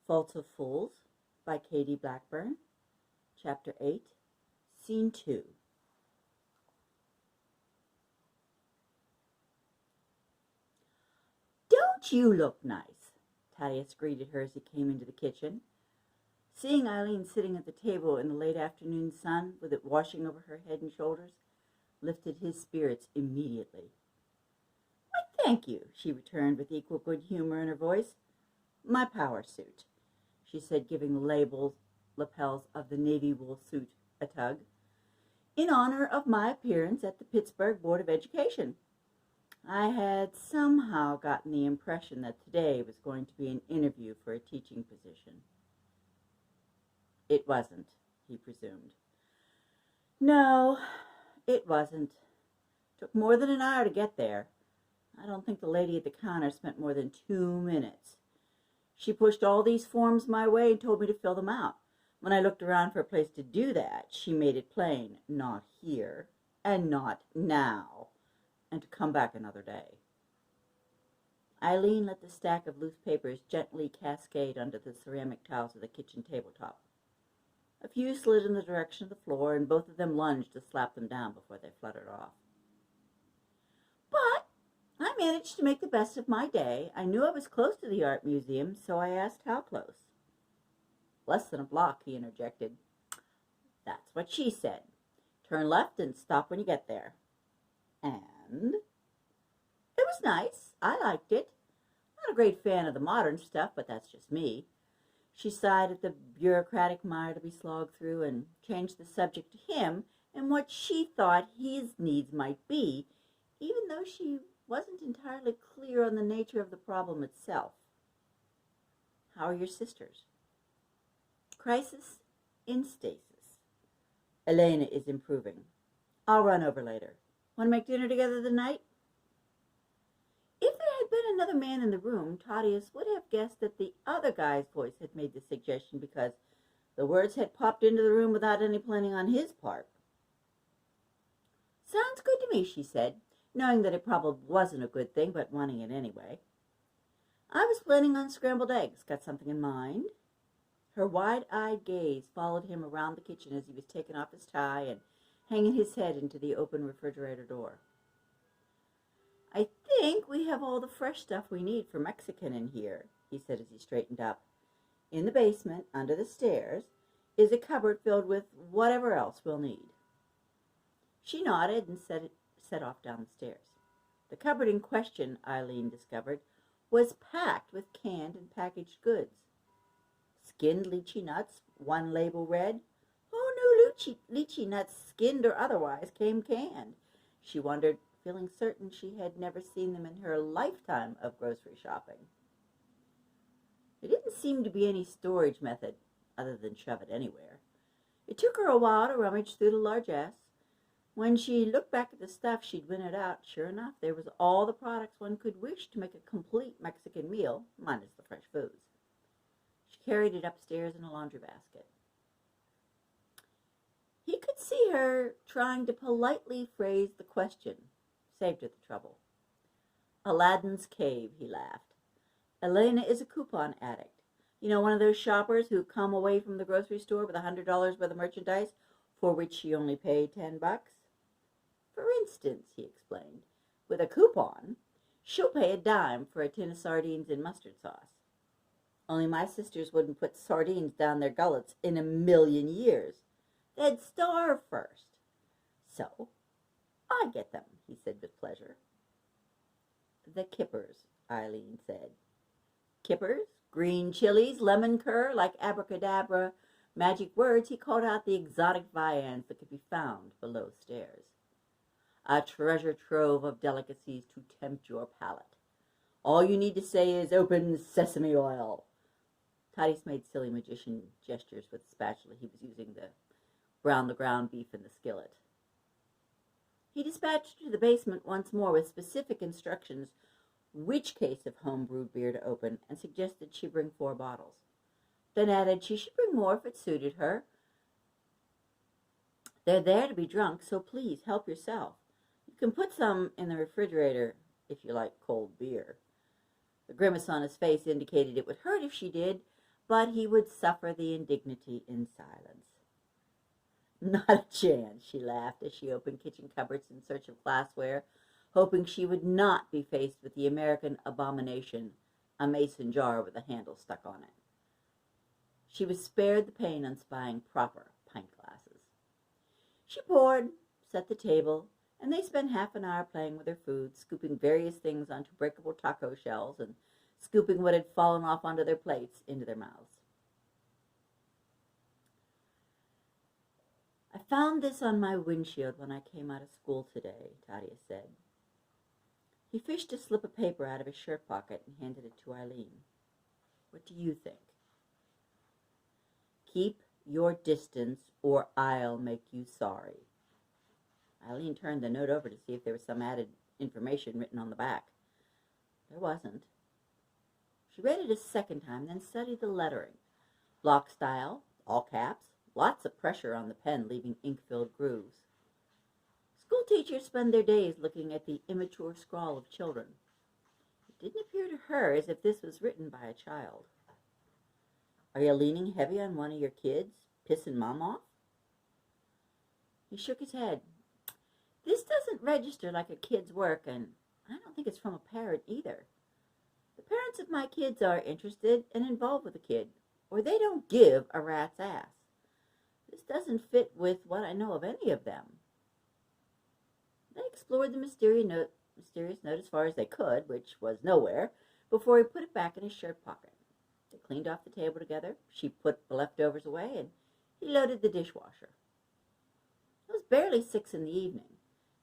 Faults of Fools by Katie Blackburn, Chapter 8, Scene 2. "Don't you look nice?" Thaddeus greeted her as he came into the kitchen. Seeing Eileen sitting at the table in the late afternoon sun, with it washing over her head and shoulders, lifted his spirits immediately. "Why, thank you," she returned with equal good humor in her voice. "My power suit," she said, giving the lapels of the navy wool suit a tug, "in honor of my appearance at the Pittsburgh Board of Education. I had somehow gotten the impression that today was going to be an interview for a teaching position." "It wasn't," he presumed. "No, it wasn't. Took more than an hour to get there. I don't think the lady at the counter spent more than 2 minutes. She pushed all these forms my way and told me to fill them out. When I looked around for a place to do that, she made it plain, not here, and not now, and to come back another day." Eileen let the stack of loose papers gently cascade onto the ceramic tiles of the kitchen tabletop. A few slid in the direction of the floor, and both of them lunged to slap them down before they fluttered off. "But I managed to make the best of my day. I knew I was close to the art museum, so I asked how close." "Less than a block," he interjected. "That's what she said. Turn left and stop when you get there." "And?" "It was nice. I liked it. Not a great fan of the modern stuff, but that's just me." She sighed at the bureaucratic mire to be slogged through, and changed the subject to him and what she thought his needs might be, even though she wasn't entirely clear on the nature of the problem itself. "How are your sisters?" "Crisis in stasis. Elena is improving. I'll run over later. Want to make dinner together tonight?" If there had been another man in the room, Thaddeus would have guessed that the other guy's voice had made the suggestion, because the words had popped into the room without any planning on his part. "Sounds good to me," she said, knowing that it probably wasn't a good thing, but wanting it anyway. "I was planning on scrambled eggs. Got something in mind?" Her wide-eyed gaze followed him around the kitchen as he was taking off his tie and hanging his head into the open refrigerator door. "I think we have all the fresh stuff we need for Mexican in here," he said as he straightened up. "In the basement, under the stairs, is a cupboard filled with whatever else we'll need." She nodded and set off down the stairs. The cupboard in question, Eileen discovered, was packed with canned and packaged goods. Skinned lychee nuts, one label read, "Who knew lychee nuts, skinned or otherwise, came canned?" She wondered, feeling certain she had never seen them in her lifetime of grocery shopping. There didn't seem to be any storage method other than shove it anywhere. It took her a while to rummage through the largesse. When she looked back at the stuff she'd winnowed out, sure enough, there was all the products one could wish to make a complete Mexican meal, minus the fresh foods. She carried it upstairs in a laundry basket. He could see her trying to politely phrase the question. Saved her the trouble. "Aladdin's cave," he laughed. "Elena is a coupon addict. You know, one of those shoppers who come away from the grocery store with $100 worth of merchandise for which she only paid $10. For instance," he explained, "with a coupon, she'll pay a dime for a tin of sardines and mustard sauce. Only my sisters wouldn't put sardines down their gullets in a million years. They'd starve first. So I get them," he said with pleasure. "The kippers," Eileen said. Kippers, green chilies, lemon curd, like abracadabra magic words, he called out the exotic viands that could be found below stairs. "A treasure trove of delicacies to tempt your palate. All you need to say is, 'Open sesame oil.'" Thaddeus made silly magician gestures with the spatula he was using to brown the ground beef in the skillet. He dispatched her to the basement once more with specific instructions which case of home-brewed beer to open, and suggested she bring 4 bottles. Then added she should bring more if it suited her. "They're there to be drunk, so please help yourself. You can put some in the refrigerator if you like cold beer." The grimace on his face indicated it would hurt if she did, but he would suffer the indignity in silence. Not a chance, she laughed as she opened kitchen cupboards in search of glassware, hoping she would not be faced with the American abomination, a mason jar with a handle stuck on it. She was spared the pain on spying proper pint glasses. She poured, set the table, and they spent half an hour playing with their food, scooping various things onto breakable taco shells and scooping what had fallen off onto their plates into their mouths. I found this on my windshield when I came out of school today, Tadia said. He fished a slip of paper out of his shirt pocket and handed it to Eileen. What do you think? Keep your distance or I'll make you sorry. Eileen turned the note over to see if there was some added information written on the back. There wasn't. She read it a second time, then studied the lettering. Block style, all caps, lots of pressure on the pen, leaving ink-filled grooves. School teachers spend their days looking at the immature scrawl of children. It didn't appear to her as if this was written by a child. Are you leaning heavy on one of your kids, pissing Mom off? He shook his head. This doesn't register like a kid's work, and I don't think it's from a parent either. The parents of my kids are interested and involved with the kid, or they don't give a rat's ass. This doesn't fit with what I know of any of them. They explored the mysterious note as far as they could, which was nowhere, before he put it back in his shirt pocket. They cleaned off the table together. She put the leftovers away, and he loaded the dishwasher. It was barely 6 in the evening.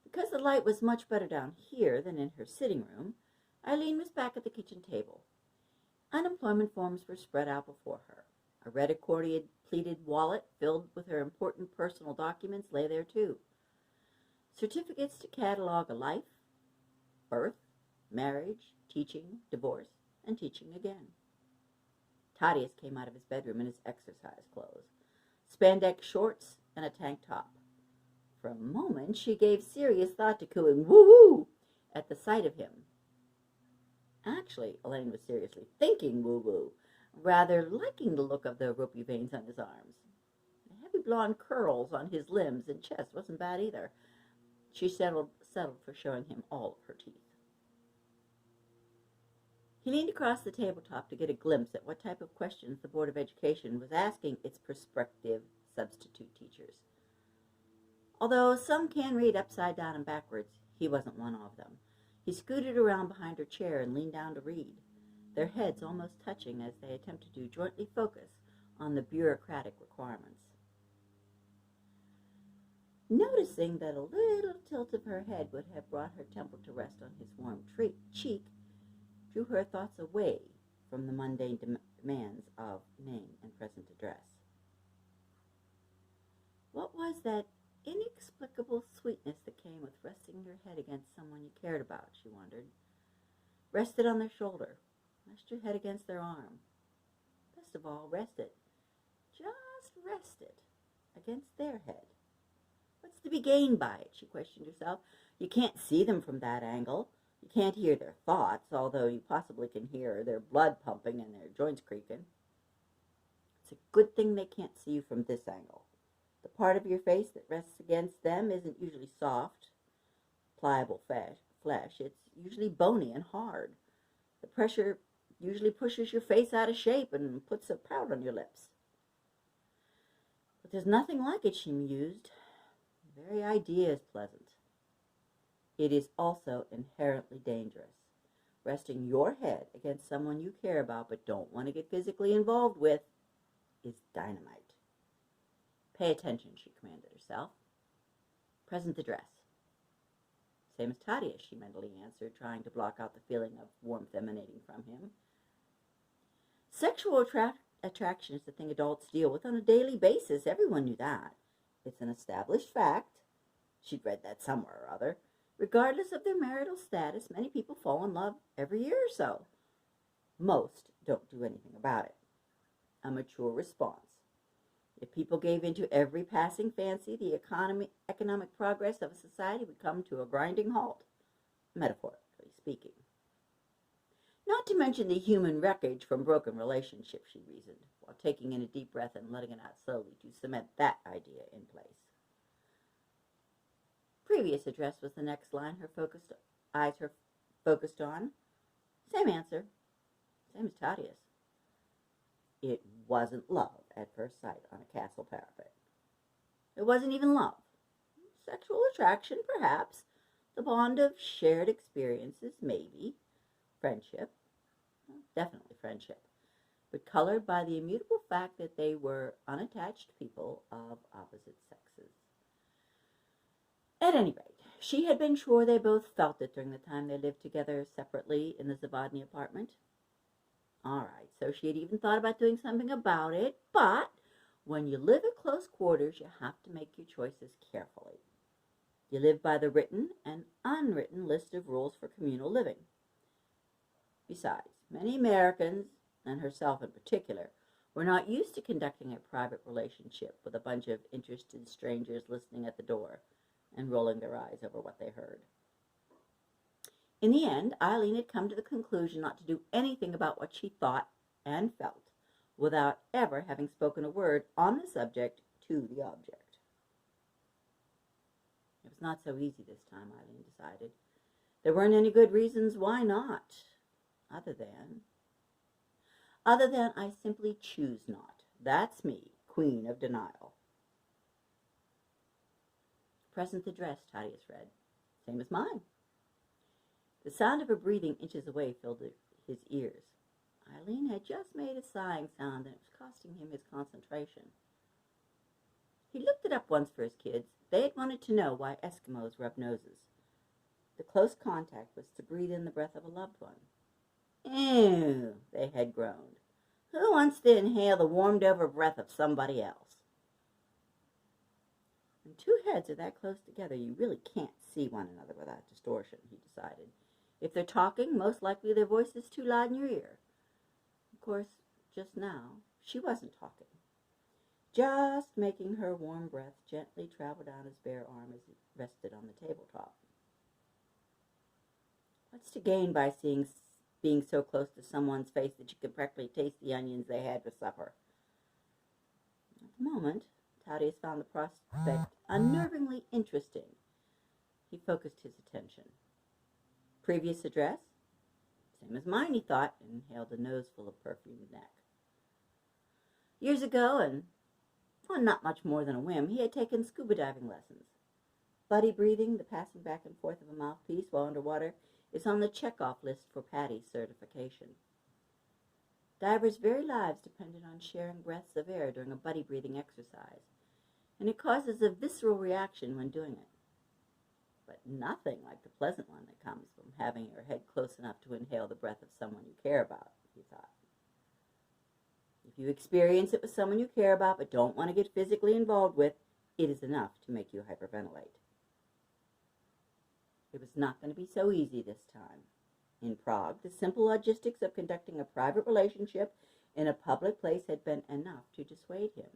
Because the light was much better down here than in her sitting room, Eileen was back at the kitchen table. Unemployment forms were spread out before her. A red accordion-pleated wallet filled with her important personal documents lay there too. Certificates to catalog a life, birth, marriage, teaching, divorce, and teaching again. Tadius came out of his bedroom in his exercise clothes, spandex shorts and a tank top. For a moment, she gave serious thought to cooing woo-woo at the sight of him. Actually, Elaine was seriously thinking woo-woo, rather liking the look of the ropey veins on his arms. The heavy blonde curls on his limbs and chest wasn't bad either. She settled for showing him all of her teeth. He leaned across the tabletop to get a glimpse at what type of questions the Board of Education was asking its prospective substitute teachers. Although some can read upside down and backwards, he wasn't one of them. He scooted around behind her chair and leaned down to read, their heads almost touching as they attempted to jointly focus on the bureaucratic requirements. Noticing that a little tilt of her head would have brought her temple to rest on his warm cheek, drew her thoughts away from the mundane demands of name and present address. What was that inexplicable sweetness that came with resting your head against someone you cared about, she wondered. Rest it on their shoulder. Rest your head against their arm. Best of all, rest it. Just rest it against their head. What's to be gained by it, she questioned herself. You can't see them from that angle. You can't hear their thoughts, although you possibly can hear their blood pumping and their joints creaking. It's a good thing they can't see you from this angle. The part of your face that rests against them isn't usually soft, pliable flesh. It's usually bony and hard. The pressure usually pushes your face out of shape and puts a pout on your lips. But there's nothing like it, she mused. The very idea is pleasant. It is also inherently dangerous. Resting your head against someone you care about but don't want to get physically involved with is dynamite. Pay attention, she commanded herself. Present address. Same as Tadia, she mentally answered, trying to block out the feeling of warmth emanating from him. Sexual attraction is the thing adults deal with on a daily basis. Everyone knew that. It's an established fact. She'd read that somewhere or other. Regardless of their marital status, many people fall in love every year or so. Most don't do anything about it. A mature response. If people gave in to every passing fancy, the economic progress of a society would come to a grinding halt, metaphorically speaking. Not to mention the human wreckage from broken relationships, she reasoned, while taking in a deep breath and letting it out slowly to cement that idea in place. Previous address was the next line her focused on. Same answer. Same as Tadia's. It wasn't love at first sight on a castle parapet. It wasn't even love. Sexual attraction, perhaps. The bond of shared experiences, maybe. Friendship. Definitely friendship. But colored by the immutable fact that they were unattached people of opposite sexes. At any rate, she had been sure they both felt it during the time they lived together separately in the Zavadny apartment. All right, so she had even thought about doing something about it, but when you live at close quarters, you have to make your choices carefully. You live by the written and unwritten list of rules for communal living. Besides, many Americans, and herself in particular, were not used to conducting a private relationship with a bunch of interested strangers listening at the door and rolling their eyes over what they heard. In the end, Eileen had come to the conclusion not to do anything about what she thought and felt without ever having spoken a word on the subject to the object. It was not so easy this time, Eileen decided. There weren't any good reasons why not, other than I simply choose not. That's me, queen of denial. Present address, Thaddeus read. Same as mine. The sound of her breathing inches away filled his ears. Eileen had just made a sighing sound, and it was costing him his concentration. He looked it up once for his kids. They had wanted to know why Eskimos rub noses. The close contact was to breathe in the breath of a loved one. Ew, they had groaned. Who wants to inhale the warmed-over breath of somebody else? When two heads are that close together, you really can't see one another without distortion, he decided. If they're talking, most likely their voice is too loud in your ear. Of course, just now, she wasn't talking. Just making her warm breath gently travel down his bare arm as it rested on the tabletop. What's to gain by being so close to someone's face that you could practically taste the onions they had for supper? At the moment, Thaddeus found the prospect unnervingly interesting. He focused his attention. Previous address? Same as mine, he thought, and inhaled a noseful of perfumed neck. Years ago, and on not much more than a whim, he had taken scuba diving lessons. Buddy breathing, the passing back and forth of a mouthpiece while underwater, is on the check-off list for PADI certification. Divers' very lives depended on sharing breaths of air during a buddy breathing exercise, and it causes a visceral reaction when doing it. But nothing like the pleasant one that comes from having your head close enough to inhale the breath of someone you care about, he thought. If you experience it with someone you care about but don't want to get physically involved with, it is enough to make you hyperventilate. It was not going to be so easy this time. In Prague, the simple logistics of conducting a private relationship in a public place had been enough to dissuade him.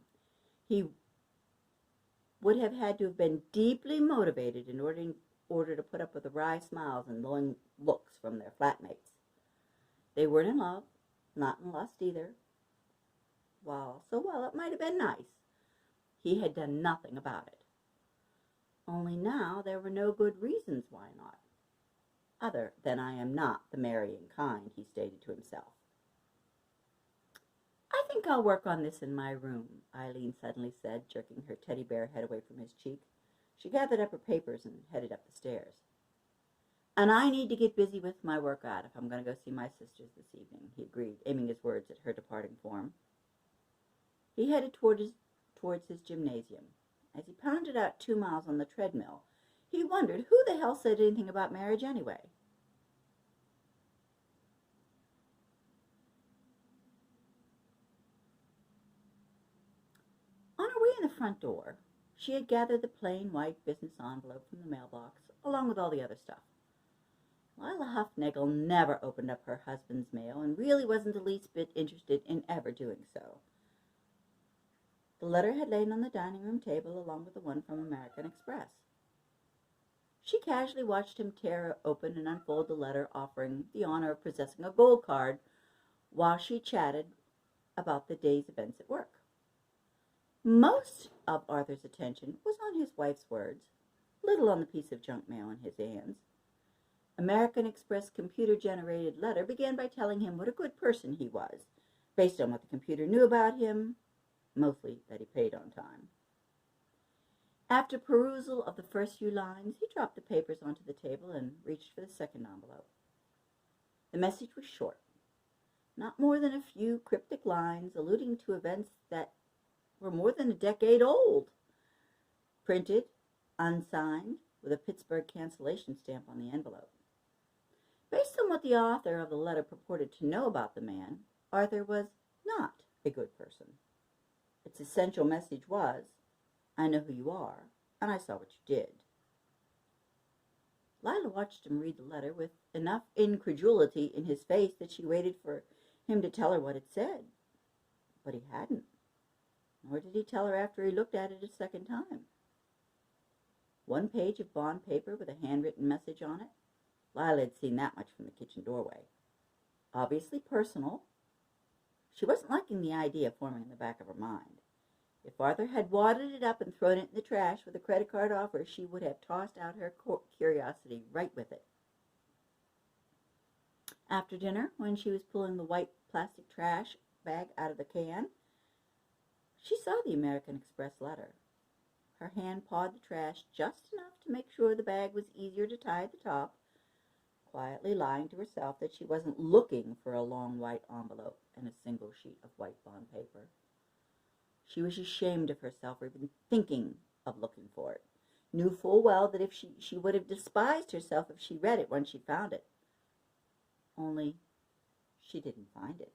He would have had to have been deeply motivated in order to put up with the wry smiles and knowing looks from their flatmates. They weren't in love, not in lust either. While it might have been nice, he had done nothing about it. Only now there were no good reasons why not. Other than I am not the marrying kind, he stated to himself. I think I'll work on this in my room, Eileen suddenly said, jerking her teddy bear head away from his cheek. She gathered up her papers and headed up the stairs. And I need to get busy with my workout if I'm going to go see my sisters this evening, he agreed, aiming his words at her departing form. He headed towards his gymnasium. As he pounded out 2 miles on the treadmill, he wondered who the hell said anything about marriage anyway. On her way in the front door, she had gathered the plain white business envelope from the mailbox, along with all the other stuff. Lila Huffnagel never opened up her husband's mail and really wasn't the least bit interested in ever doing so. The letter had lain on the dining room table along with the one from American Express. She casually watched him tear open and unfold the letter offering the honor of possessing a gold card while she chatted about the day's events at work. Most of Arthur's attention was on his wife's words, little on the piece of junk mail in his hands. American Express computer-generated letter began by telling him what a good person he was, based on what the computer knew about him, mostly that he paid on time. After perusal of the first few lines, he dropped the papers onto the table and reached for the second envelope. The message was short, not more than a few cryptic lines alluding to events that were more than a decade old. Printed, unsigned, with a Pittsburgh cancellation stamp on the envelope. Based on what the author of the letter purported to know about the man, Arthur was not a good person. Its essential message was, I know who you are, and I saw what you did. Lila watched him read the letter with enough incredulity in his face that she waited for him to tell her what it said. But he hadn't. Nor did he tell her after he looked at it a second time. One page of bond paper with a handwritten message on it. Lila had seen that much from the kitchen doorway. Obviously personal. She wasn't liking the idea forming in the back of her mind. If Arthur had wadded it up and thrown it in the trash with a credit card offer, she would have tossed out her curiosity right with it. After dinner, when she was pulling the white plastic trash bag out of the can, she saw the American Express letter. Her hand pawed the trash just enough to make sure the bag was easier to tie at the top, quietly lying to herself that she wasn't looking for a long white envelope and a single sheet of white bond paper. She was ashamed of herself for even thinking of looking for it. Knew full well that if she would have despised herself if she read it when she found it. Only she didn't find it.